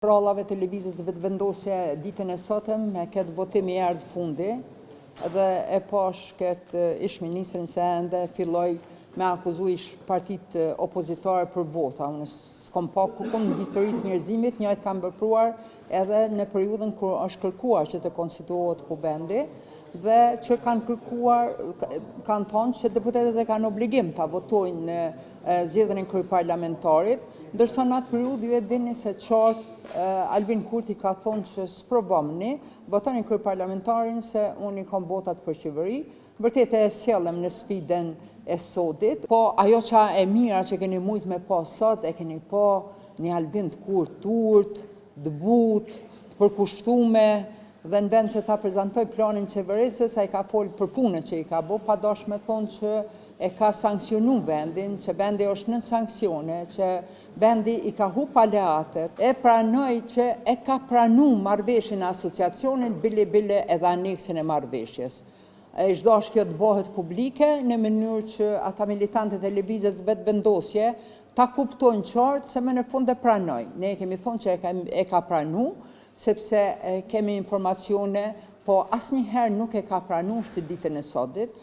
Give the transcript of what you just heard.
Rollave të lëvizjes vetëvendosje ditën e sotëm me këtë votim i erdhë fundi dhe e posh këtë ish-ministrin se ende filloj me akuzu ish partit opozitare për vota. Unë s'kom pa kurrë në historitë njerëzimit, njëjtë kanë vepruar edhe në periudhën kur është kërkuar që të konstituohet kuvendi dhe që kanë kërkuar, kanë thonë që deputetët e kanë obligim të votojnë në zgjedhjen e kryeparlamentarit, ndërsa në atë periudhë ju e dini se qartë Albin Kurti ka thonë që s'provomni, votoni kryeparlamentarin se unë i kam votat për qeveri, vërtet e sjellëm në sfidën e sotit, po ajo që e mira që keni mujt me pa sot, e keni pa një Albin të kurturt, të but, të përkushtume, dhe në vend që ta prezantoj planin qeverisës, a i ka folë për punën që i ka bo, pa dosh me thonë që e ka sankcionu vendin, që vendi është në sankcione, që vendi i ka hup aleatet, e pranoj që e ka pranu marrëveshjen e asociacionit, bile edhe aneksin e marrëveshjes. E çdo kjo të bëhet publike në mënyrë që ata militantët e lëvizjes vetëvendosje ta kuptojnë qartë se më në fund e pranoj. Ne kemi thonë që e ka pranu, sepse kemi informacione, po asnjëherë nuk e ka pranu si ditën e sotit.